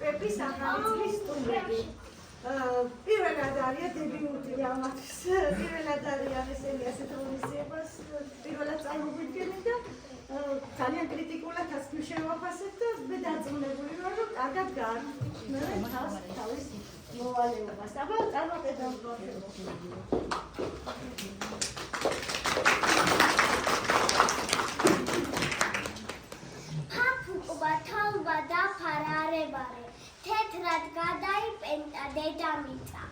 პეპის ახალი წლის სტუმრები. პირველად არის დებიუტი ამათთვის. პირველად არის ესენი ასეთ ღონისძიებას პირველად წარმოგვიდგენით და ძალიან კრიტიკულად ასკივ შევაფასებ და მე დარწმუნებული ვარ, რომ კარგად გაარჩევს თავის მოვალეობას. აბა წარმატებულად ფაფუკობა თალვა და ფარარებარე თეთრად გადაიპენტა დედამიწა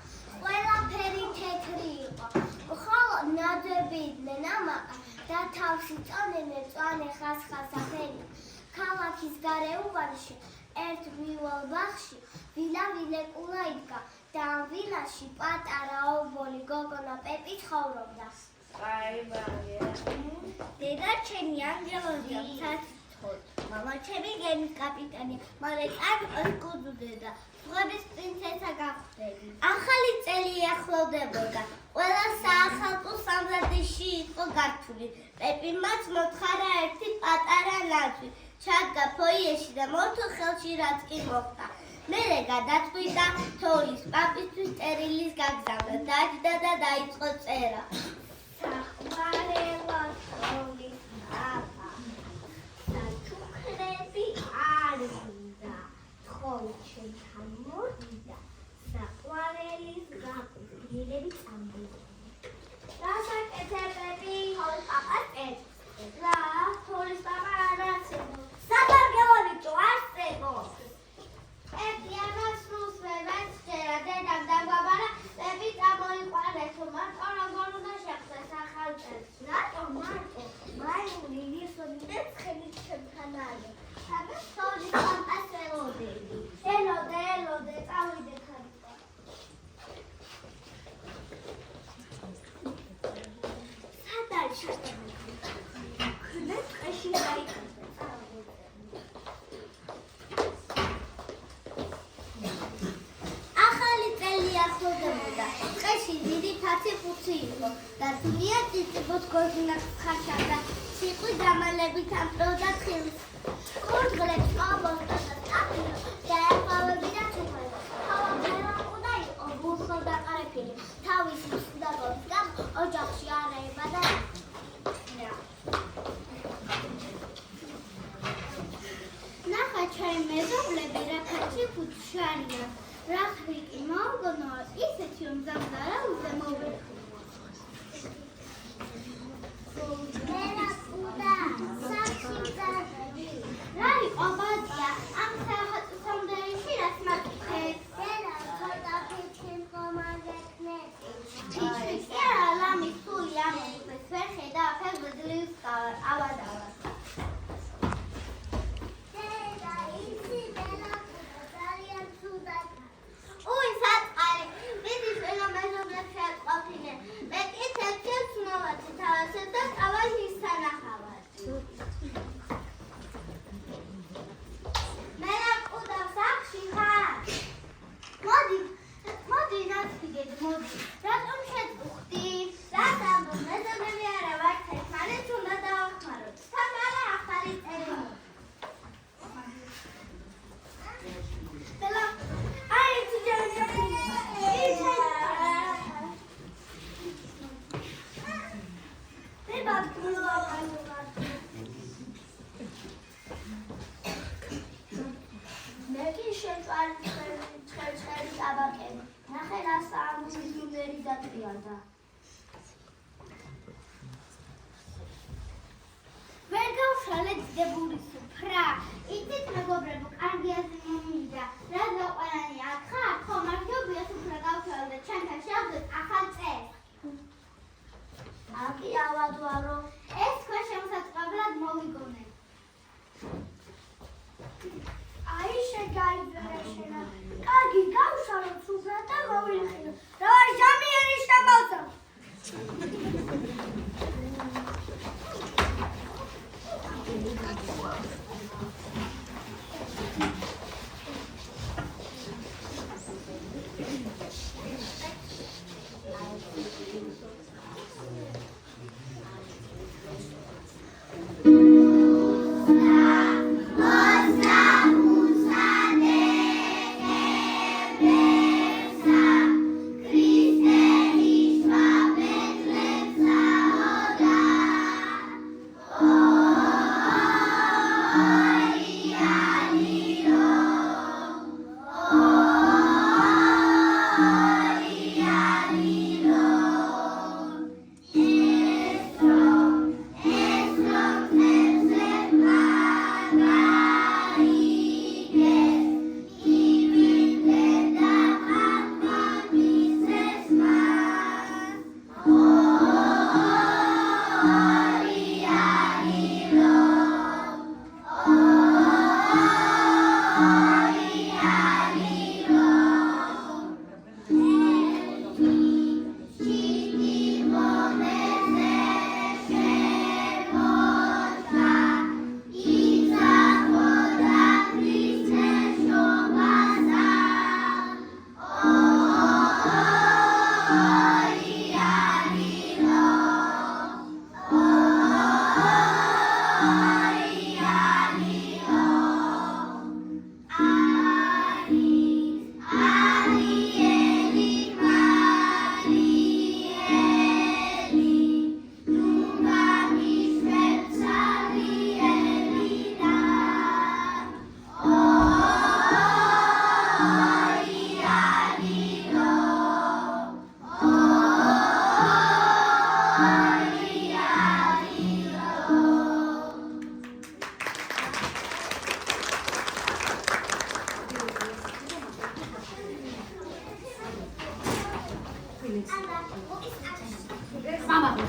ყველაფერი თეთრი იყო ხოლო ნაძვები იდნენ ამაყა და თავში წონდნენ მწვანე ხასხასაფერი ქალაქის გარეუბანში ერთ მივალ ბაღში ვილა ვილეკულა იდგა და ამ ვილაში პატარა ობოლი გოგონა პეპი ცხოვრობდა. დედა ჩემი ანგელოზია მცაცთოდ, მამა ჩემი გემის კაპიტანი, მალე წარყოს კუძუდედა, ზღვების პრინცესა გახვდები. ახალი წელი ახლოვდებოდა, ყველა საახალწლო სამზადისში იყო გართული. პეპი მას მოთხარა ერთი პატარა ნაძვი, ჩადგა ფოიეში და მოთო ხელში რაც კი მოხდა. მერე გადაწყვიტა თოლის პაპისთვის წერილის გაგზავნა, დაჯდა და დაიწყო წერა. საყვარელო თოლის პაპა, საჩუქრები არ უნდა, თხოვი ჩემთან მოდიდა, საყვარელის გაყიდულები წამბილი. დასაკეთებები თოლის პაპას წერს. რა, თოლის პაპა არ არსებობს. საგანგელონიჭო არსებობს. პეპი ამასრულს ვერაც ჯერა დედამ დაგვაბარა პეპი წამოიყვანეს რომ მარტო როგორ უნდა შეხვდეს ახალ წელს. რატო მარტო მაიული ისონი ცხელი ჩემთან არის. ამას თოლის პაპას ელოდები. ელოდე წავიდე ხარიტა. სად არის შეტევი? ქნე ტყეში დაიკარგა. ტყეში დიდი თაცი ფუცი იყო და თუნია წიწიბოს გოჟინას ხაშავდა ციყვი დამალებით ამპრობდა ხილს. კურდღლებს ყავოსდა და წაფილო და ეყავები და ჩუქრება. თავაფერაყუდა იყო ბურსო დაყარებილი. თავისი მცდაგობის გამო ოჯახში არ აებადა რა. ნახა ჩემი მეზობლები რა ქაცი ფუცში არიან. რა ხრიკი მოგონოა ისეთი რომ ზამთარა უზე მოვექო. მერაკუდა საჩიმდარი. რა იყო ბატია ამ საახალწლო სამდერში რაც მაკითხეთ? დედა ცოტა ფიჩი ხომაგექნეთი. ფიჩი არა ლამი სული ამოიყვეს ვერ ხედა ფერბედლის ავადავა.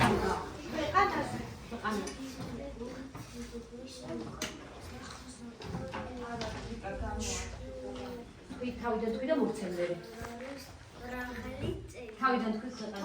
ქვეყანაზე. თავიდან თქვი და მოგცემდები. თავიდან თქვი ქვეყანა.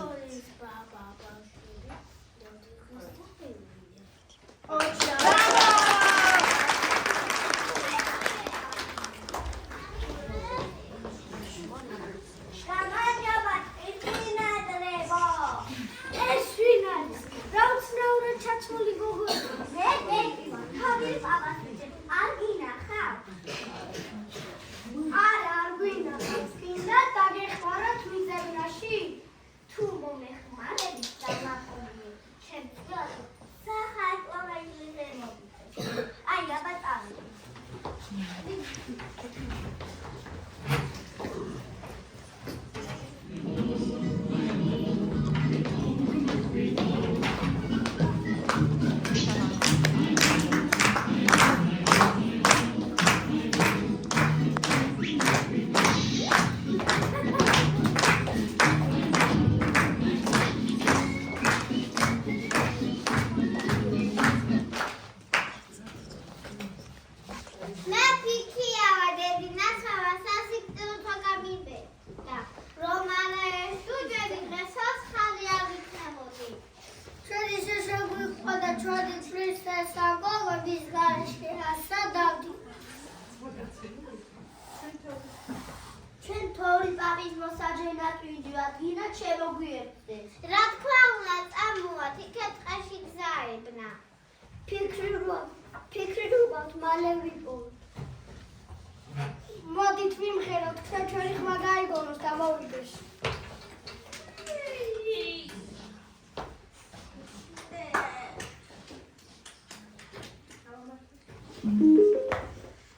მოდით ვიმღეროთ, ჩვენი ხმა გაიგონოს და მოვიდეს.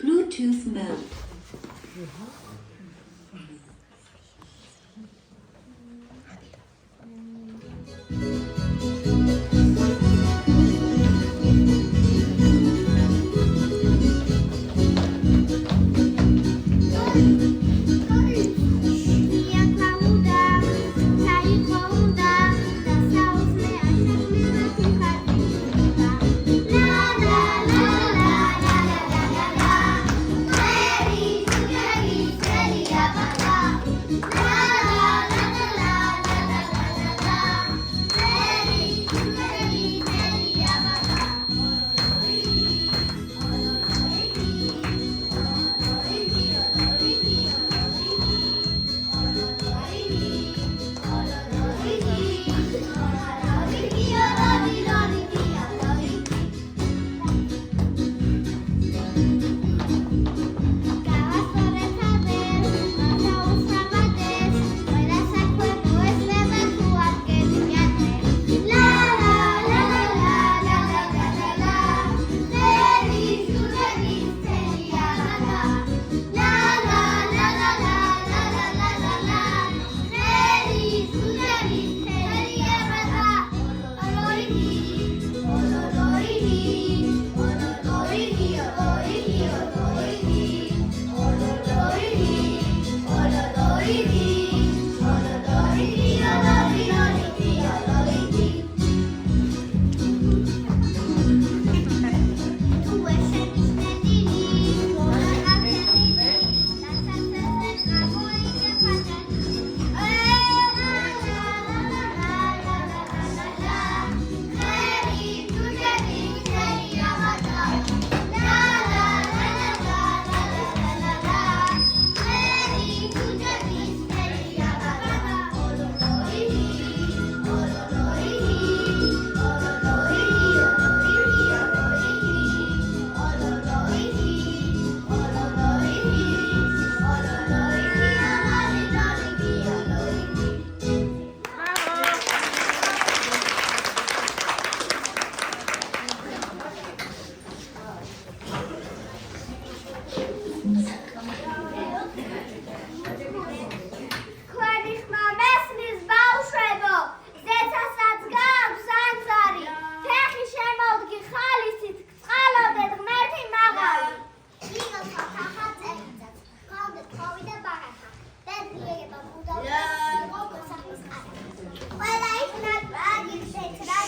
Bluetooth mode. Well, I not bad, you say today.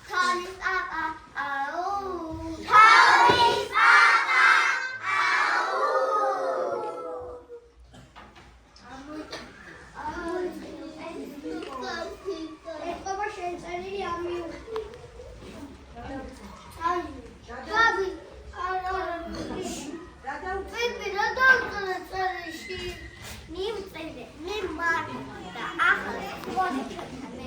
თავის პაპა აუ თავის პაპა ეთქობა შეწერილი ამიუ. გადავ- პიპი რა დავწერე წერილში მივწერე მე მართა ახლა ხოდი ჩათანე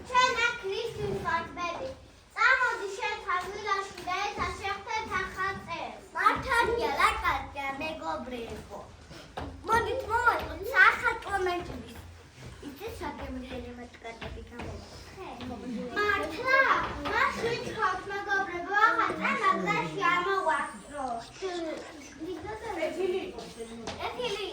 ჩვენა ქრისტის ვარდები წამოდი შენთან ვილაში და ერთად შევხვდეთ ახალ წერილს მართალია რა კაცია მეგობრებო მოდით მოვაწყოთ სახალხო მეტყვის იცით საკემრელი მეტყატები მართლა მას ვიცხოვთ მეგობრებო ახალ წერილში ამოვასწრო ეთილი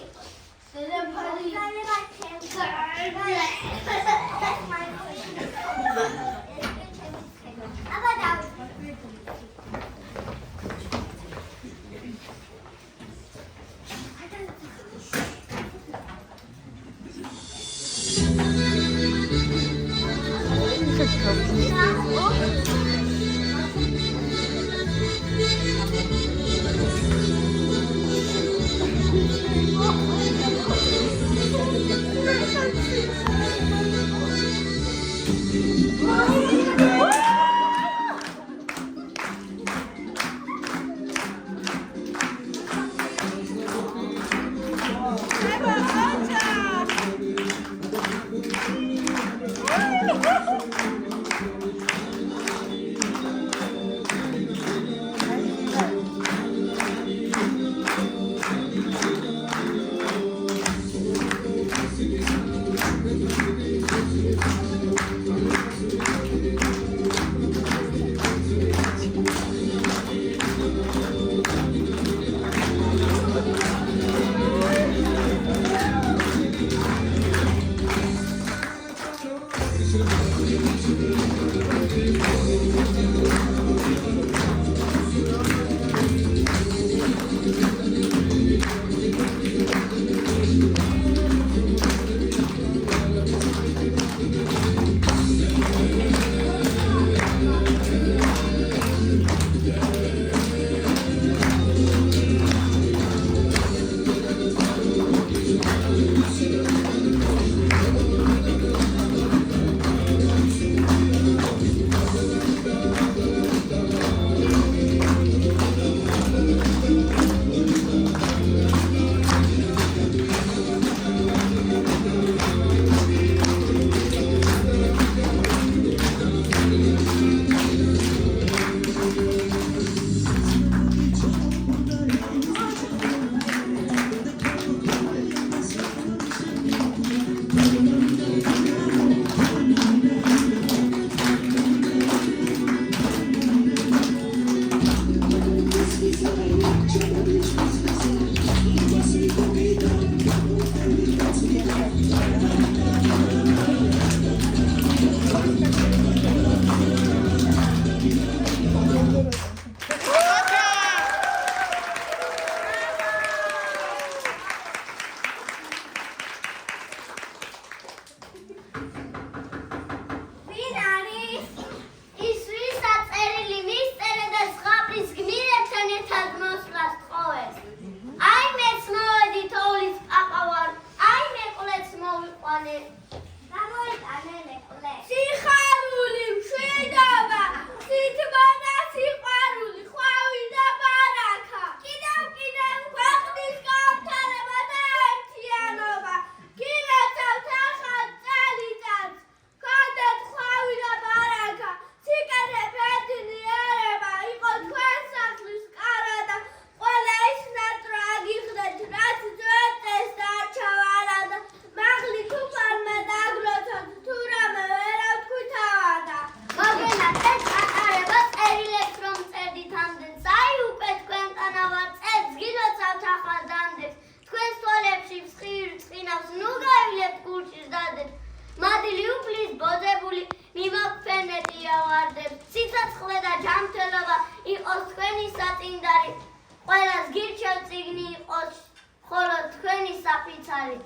ოფიცარი.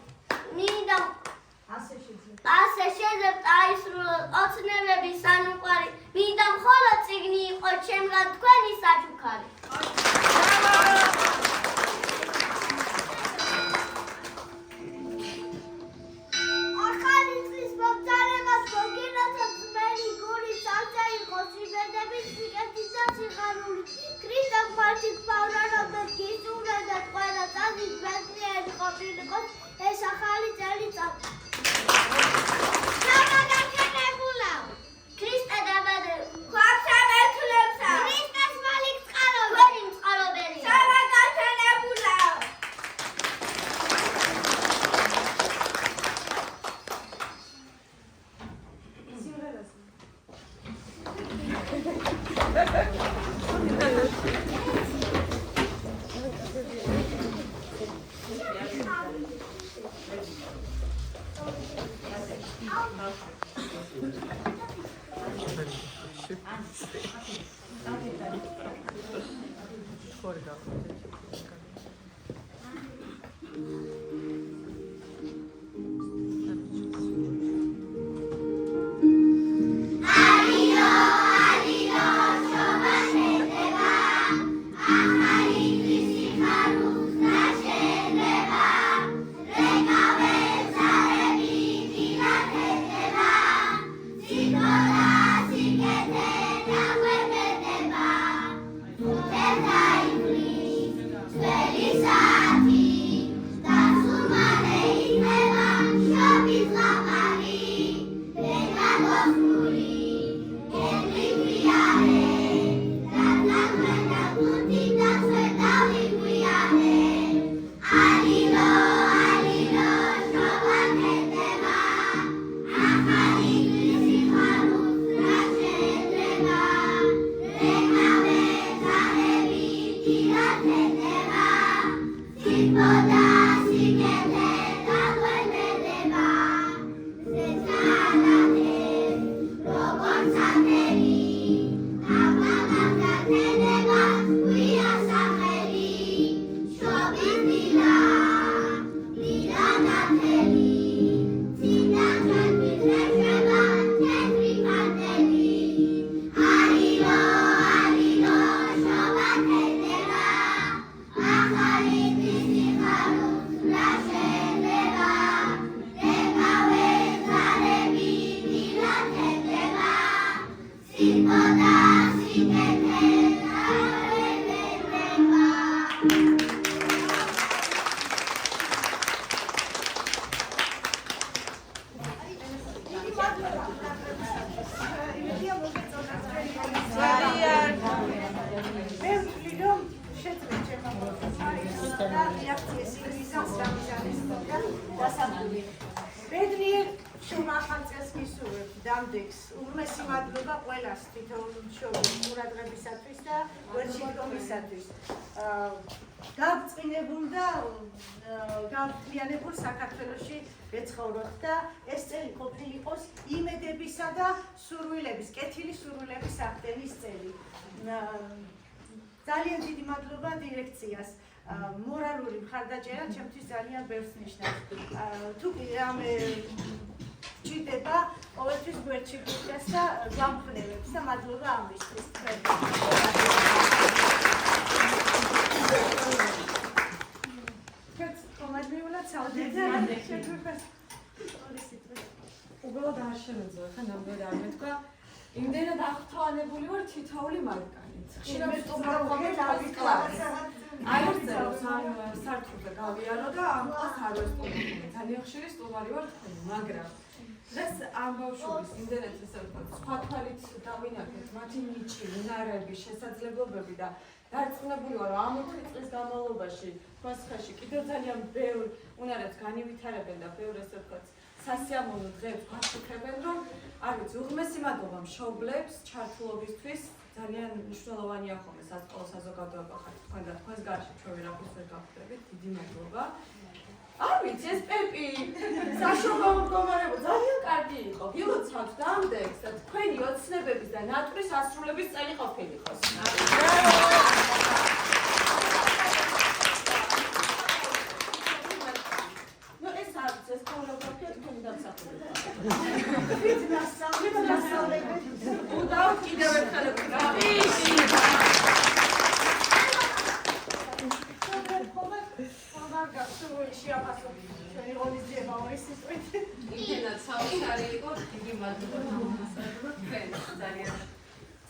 მინდა ასე შეიძლება. ასე შეძებ დაისრულოთ ოცნებების სანუყვარი. მინდა მხოლოდ წიგნი იყო ჩემგან თქვენი საჩუქარი. ახალი წლის მოგზაურობას მოგინათებ ძმელი გული სავსე იყოს იმედებით სიკეთის და სიხარული. ქრისტეს მარტი გფავრანობდეს გისურვებდა ყველა წაზის ბედნიერი ყოფილიყოს ეს ახალი წელიწადი. სამაგანებულავ ქრისტე დაბადე გვაფსამეთლებსა ქრისტეს მალიქ წყალობ ვერი წყალობერია სამაგანებულავ ბედნიერ შუმახანწელს გისურვებ დამდეგს უღმესი მადლობა ყველას თითოეულ შორის ყურადღებისათვის და ვერშიკრომისათვის გავწყინებულ და გავთლიანებულ საქართველოში ვეცხოვროთ და ეს წელი ყოფილიყოს იმედებისა და სურვილების, კეთილი სურვილების აღდგენის წელი. ძალიან დიდი მადლობა დირექციას. მორალური მხარდაჭერა ჩემთვის ძალიან ბევრს ნიშნავს. თუ რამე ჭირდება, ყოველთვის გვერდჩიბულდეს და გვამხნევებს და მადლობა ამისთვის. კომადმიულად საუდები შეგვიფეს. უბრალოდ არ შემეძლო, ხა ნამდვილად არ მეთქვა. იმდენად აღთვალებული ვარ თითოეული მარკანით. ხშირად სტუმრობენ ავიკლავეს. არ ვწეროს ამ სართულზე გავიარო და ამ ყას არ ვესტუმრობენ. ძალიან ხშირი სტუმარი ვარ თქვენი, მაგრამ დღეს ამ ბავშვების იმდენად ესე ვთქვათ, სხვა თვალით დავინახეთ მათი ნიჭი, უნარები, შესაძლებლობები და დარწმუნებული ვარ, რომ ამ 4 წლის განმავლობაში თქვენს ხელში კიდევ ძალიან ბევრ უნარებს განივითარებენ და ბევრ ესე ვთქვათ სასიამოვნო დღეებს გვაშუქებენ, რომ არ ვიცი, უღმესი მადლობა მშობლებს ჩართულობისთვის. ძალიან მნიშვნელოვანია ხოლმე სასკოლო საზოგადოება ხართ თქვენ და თქვენს გარშემო ჩვენ ვერაფერს ვერ გავხდებით. დიდი მადლობა. არ ვიცი, ეს პეპი საშობაო მდგომარეობა ძალიან კარგი იყო. გილოცავთ დამდეგს და თქვენი ოცნებების და ნატვრის ასრულების წელი ყოფილიყოს. ვით მასწავლებლები. უდავთ კიდევ ერთხელ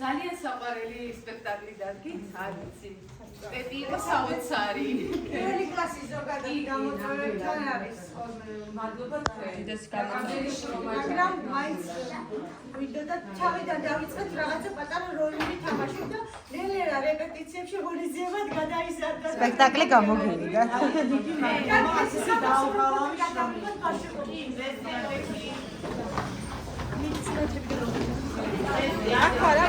ძალიან საყვარელი სპექტაკლი დადგით, არ ვიცი. პეპი იყო საოცარი. პირველი კლასის ზოგადად გამოწვევებთან არის. მადლობა თქვენ. მაგრამ მაინც ვიდოდა თავიდან დავიწყეთ რაღაცა პატარა როლები თამაშობ და ნელ-ნელა რეპეტიციებში ღონისძიებად გადაიზარდა. სპექტაკლი გამოგივიდა. აქ არა